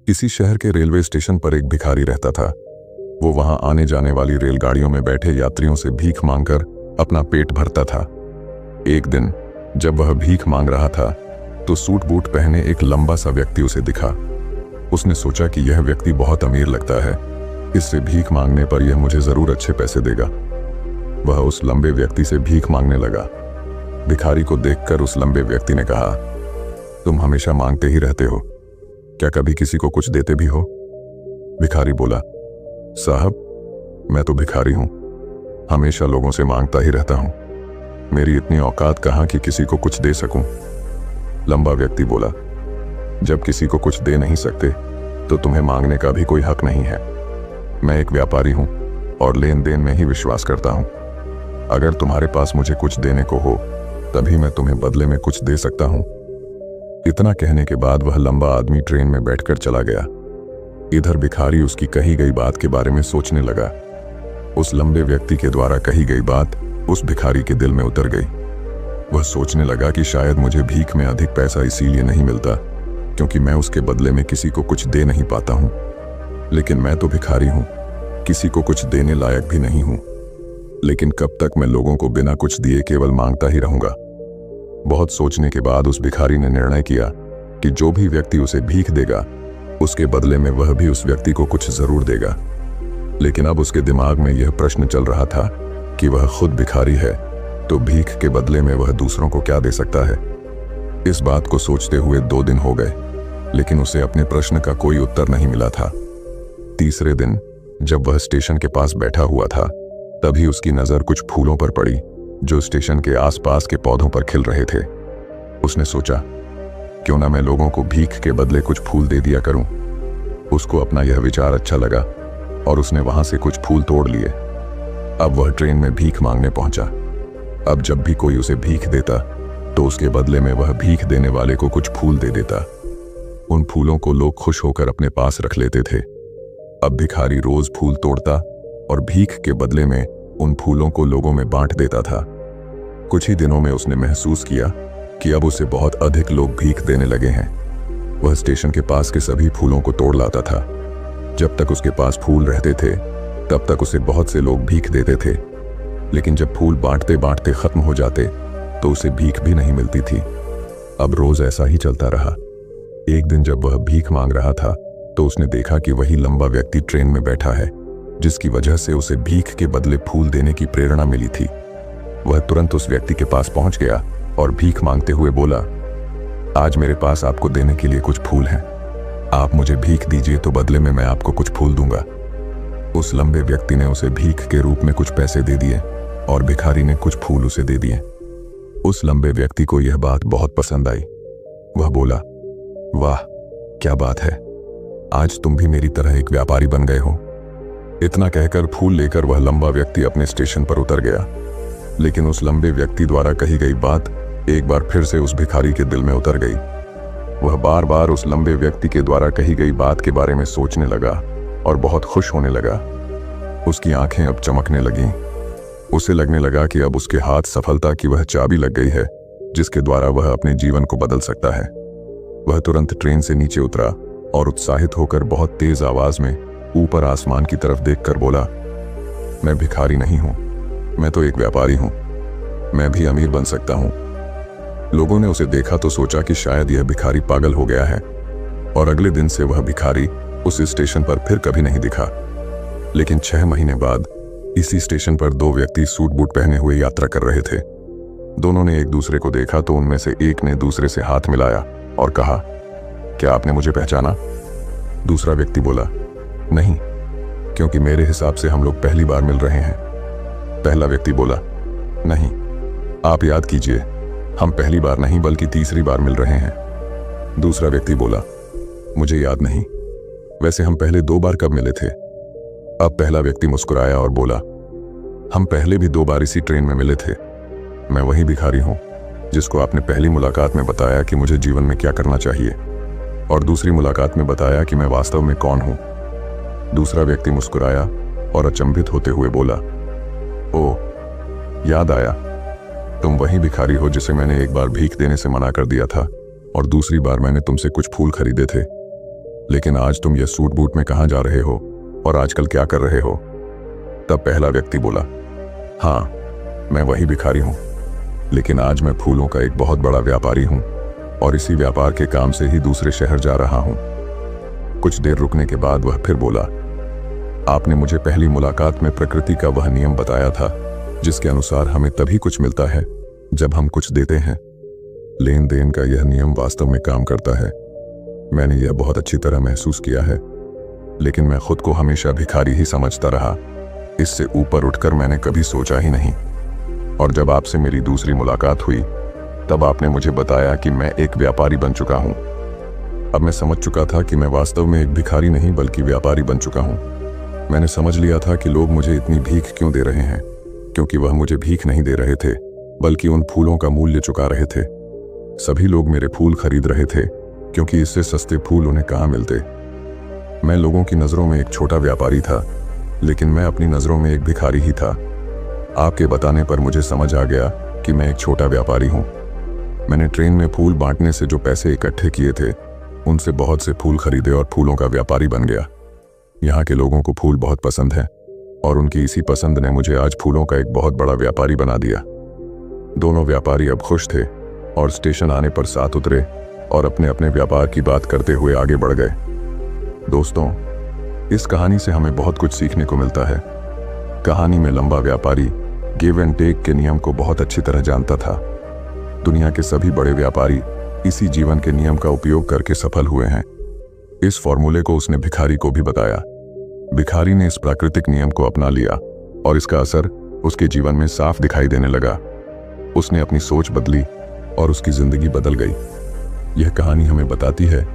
किसी शहर के रेलवे स्टेशन पर एक भिखारी रहता था। वो वहां आने जाने वाली रेलगाड़ियों में बैठे यात्रियों से भीख मांगकर अपना पेट भरता था। एक दिन जब वह भीख मांग रहा था तो सूट बूट पहने एक लंबा सा व्यक्ति उसे दिखा। उसने सोचा कि यह व्यक्ति बहुत अमीर लगता है, इससे भीख मांगने पर यह मुझे जरूर अच्छे पैसे देगा। वह उस लंबे व्यक्ति से भीख मांगने लगा। भिखारी को देखकर उस लंबे व्यक्ति ने कहा, तुम हमेशा मांगते ही रहते हो, क्या कभी किसी को कुछ देते भी हो? भिखारी बोला, साहब मैं तो भिखारी हूं, हमेशा लोगों से मांगता ही रहता हूं, मेरी इतनी औकात कहां कि किसी को कुछ दे सकूं। लंबा व्यक्ति बोला, जब किसी को कुछ दे नहीं सकते तो तुम्हें मांगने का भी कोई हक नहीं है। मैं एक व्यापारी हूं और लेन देन में ही विश्वास करता हूं। अगर तुम्हारे पास मुझे कुछ देने को हो तभी मैं तुम्हें बदले में कुछ दे सकता हूं। इतना कहने के बाद वह लंबा आदमी ट्रेन में बैठकर चला गया। इधर भिखारी उसकी कही गई बात के बारे में सोचने लगा। उस लंबे व्यक्ति के द्वारा कही गई बात उस भिखारी के दिल में उतर गई। वह सोचने लगा कि शायद मुझे भीख में अधिक पैसा इसीलिए नहीं मिलता क्योंकि मैं उसके बदले में किसी को कुछ दे नहीं पाता हूं। लेकिन मैं तो भिखारी हूं, किसी को कुछ देने लायक भी नहीं हूं। लेकिन कब तक मैं लोगों को बिना कुछ दिए केवल मांगता ही रहूंगा। बहुत सोचने के बाद उस भिखारी ने निर्णय किया कि जो भी व्यक्ति उसे भीख देगा उसके बदले में वह भी उस व्यक्ति को कुछ जरूर देगा। लेकिन अब उसके दिमाग में यह प्रश्न चल रहा था कि वह खुद भिखारी है तो भीख के बदले में वह दूसरों को क्या दे सकता है। इस बात को सोचते हुए 2 दिन हो गए, लेकिन उसे अपने प्रश्न का कोई उत्तर नहीं मिला था। तीसरे दिन जब वह स्टेशन के पास बैठा हुआ था तभी उसकी नजर कुछ फूलों पर पड़ी जो स्टेशन के आसपास के पौधों पर खिल रहे थे। उसने सोचा, क्यों ना मैं लोगों को भीख के बदले कुछ फूल दे दिया करूं। उसको अपना यह विचार अच्छा लगा और उसने वहां से कुछ फूल तोड़ लिए। अब वह ट्रेन में भीख मांगने पहुंचा। अब जब भी कोई उसे भीख देता तो उसके बदले में वह भीख देने वाले को कुछ फूल दे देता। उन फूलों को लोग खुश होकर अपने पास रख लेते थे। अब भिखारी रोज फूल तोड़ता और भीख के बदले में उन फूलों को लोगों में बांट देता था। कुछ ही दिनों में उसने महसूस किया कि अब उसे बहुत अधिक लोग भीख देने लगे हैं। वह स्टेशन के पास के सभी फूलों को तोड़ लाता था। जब तक उसके पास फूल रहते थे तब तक उसे बहुत से लोग भीख देते थे, लेकिन जब फूल बांटते बांटते खत्म हो जाते तो उसे भीख भी नहीं मिलती थी। अब रोज ऐसा ही चलता रहा। एक दिन जब वह भीख मांग रहा था तो उसने देखा कि वही लंबा व्यक्ति ट्रेन में बैठा है जिसकी वजह से उसे भीख के बदले फूल देने की प्रेरणा मिली थी। वह तुरंत उस व्यक्ति के पास पहुंच गया और भीख मांगते हुए बोला, आज मेरे पास आपको देने के लिए कुछ फूल हैं, आप मुझे भीख दीजिए तो बदले में मैं आपको कुछ फूल दूंगा। उस लंबे व्यक्ति ने उसे भीख के रूप में कुछ पैसे दे दिए और भिखारी ने कुछ फूल उसे दे दिए। उस लंबे व्यक्ति को यह बात बहुत पसंद आई। वह बोला, वाह क्या बात है, आज तुम भी मेरी तरह एक व्यापारी बन गए हो। इतना कहकर फूल लेकर वह लंबा व्यक्ति अपने स्टेशन पर उतर गया। लेकिन उस लंबे व्यक्ति द्वारा कही गई बात एक बार फिर से उस भिखारी के दिल में उतर गई। वह बार बार उस लंबे व्यक्ति के द्वारा कही गई बात के बारे में सोचने लगा और बहुत खुश होने लगा। उसकी आंखें अब चमकने लगीं। उसे लगने लगा कि अब उसके हाथ सफलता की वह चाबी लग गई है जिसके द्वारा वह अपने जीवन को बदल सकता है। वह तुरंत ट्रेन से नीचे उतरा और उत्साहित होकर बहुत तेज आवाज में ऊपर आसमान की तरफ देखकर बोला, मैं भिखारी नहीं हूं, मैं तो एक व्यापारी हूं, मैं भी अमीर बन सकता हूं। लोगों ने उसे देखा तो सोचा कि शायद यह भिखारी पागल हो गया है और अगले दिन से वह भिखारी उस स्टेशन पर फिर कभी नहीं दिखा। लेकिन 6 महीने बाद इसी स्टेशन पर 2 व्यक्ति सूट बूट पहने हुए यात्रा कर रहे थे। दोनों ने एक दूसरे को देखा तो उनमें से एक ने दूसरे से हाथ मिलाया और कहा, क्या आपने मुझे पहचाना? दूसरा व्यक्ति बोला, नहीं, क्योंकि मेरे हिसाब से हम लोग पहली बार मिल रहे हैं। पहला व्यक्ति बोला, नहीं, आप याद कीजिए, हम पहली बार नहीं बल्कि तीसरी बार मिल रहे हैं। दूसरा व्यक्ति बोला, मुझे याद नहीं, वैसे हम पहले 2 बार कब मिले थे? अब पहला व्यक्ति मुस्कुराया और बोला, हम पहले भी 2 बार इसी ट्रेन में मिले थे। मैं वही भिखारी हूं जिसको आपने पहली मुलाकात में बताया कि मुझे जीवन में क्या करना चाहिए और दूसरी मुलाकात में बताया कि मैं वास्तव में कौन हूं। दूसरा व्यक्ति मुस्कुराया और अचंभित होते हुए बोला, ओह, याद आया, तुम वही भिखारी हो जिसे मैंने एक बार भीख देने से मना कर दिया था और दूसरी बार मैंने तुमसे कुछ फूल खरीदे थे। लेकिन आज तुम ये सूट बूट में कहाँ जा रहे हो और आजकल क्या कर रहे हो? तब पहला व्यक्ति बोला, हाँ, मैं वही भिखारी हूँ, लेकिन आज मैं फूलों का एक बहुत बड़ा व्यापारी हूँ और इसी व्यापार के काम से ही दूसरे शहर जा रहा हूँ। कुछ देर रुकने के बाद वह फिर बोला, आपने मुझे पहली मुलाकात में प्रकृति का वह नियम बताया था जिसके अनुसार हमें तभी कुछ मिलता है जब हम कुछ देते हैं। लेन देन का यह नियम वास्तव में काम करता है। मैंने यह बहुत अच्छी तरह महसूस किया है, लेकिन मैं खुद को हमेशा भिखारी ही समझता रहा। इससे ऊपर उठकर मैंने कभी सोचा ही नहीं। और जब आपसे मेरी दूसरी मुलाकात हुई तब आपने मुझे बताया कि मैं एक व्यापारी बन चुका हूँ। अब मैं समझ चुका था कि मैं वास्तव में एक भिखारी नहीं बल्कि व्यापारी बन चुका हूँ। मैंने समझ लिया था कि लोग मुझे इतनी भीख क्यों दे रहे हैं, क्योंकि वह मुझे भीख नहीं दे रहे थे बल्कि उन फूलों का मूल्य चुका रहे थे। सभी लोग मेरे फूल खरीद रहे थे क्योंकि इससे सस्ते फूल उन्हें कहाँ मिलते। मैं लोगों की नज़रों में एक छोटा व्यापारी था, लेकिन मैं अपनी नज़रों में एक भिखारी ही था। आपके बताने पर मुझे समझ आ गया कि मैं एक छोटा व्यापारी हूँ। मैंने ट्रेन में फूल बांटने से जो पैसे इकट्ठे किए थे उनसे बहुत से फूल खरीदे और फूलों का व्यापारी बन गया। यहाँ के लोगों को फूल बहुत पसंद है और उनकी इसी पसंद ने मुझे आज फूलों का एक बहुत बड़ा व्यापारी बना दिया। दोनों व्यापारी अब खुश थे और स्टेशन आने पर साथ उतरे और अपने अपने व्यापार की बात करते हुए आगे बढ़ गए। दोस्तों, इस कहानी से हमें बहुत कुछ सीखने को मिलता है। कहानी में लंबा व्यापारी गिव एंड टेक के नियम को बहुत अच्छी तरह जानता था। दुनिया के सभी बड़े व्यापारी इसी जीवन के नियम का उपयोग करके सफल हुए हैं। इस फॉर्मूले को उसने भिखारी को भी बताया। भिखारी ने इस प्राकृतिक नियम को अपना लिया और इसका असर उसके जीवन में साफ दिखाई देने लगा। उसने अपनी सोच बदली और उसकी जिंदगी बदल गई। यह कहानी हमें बताती है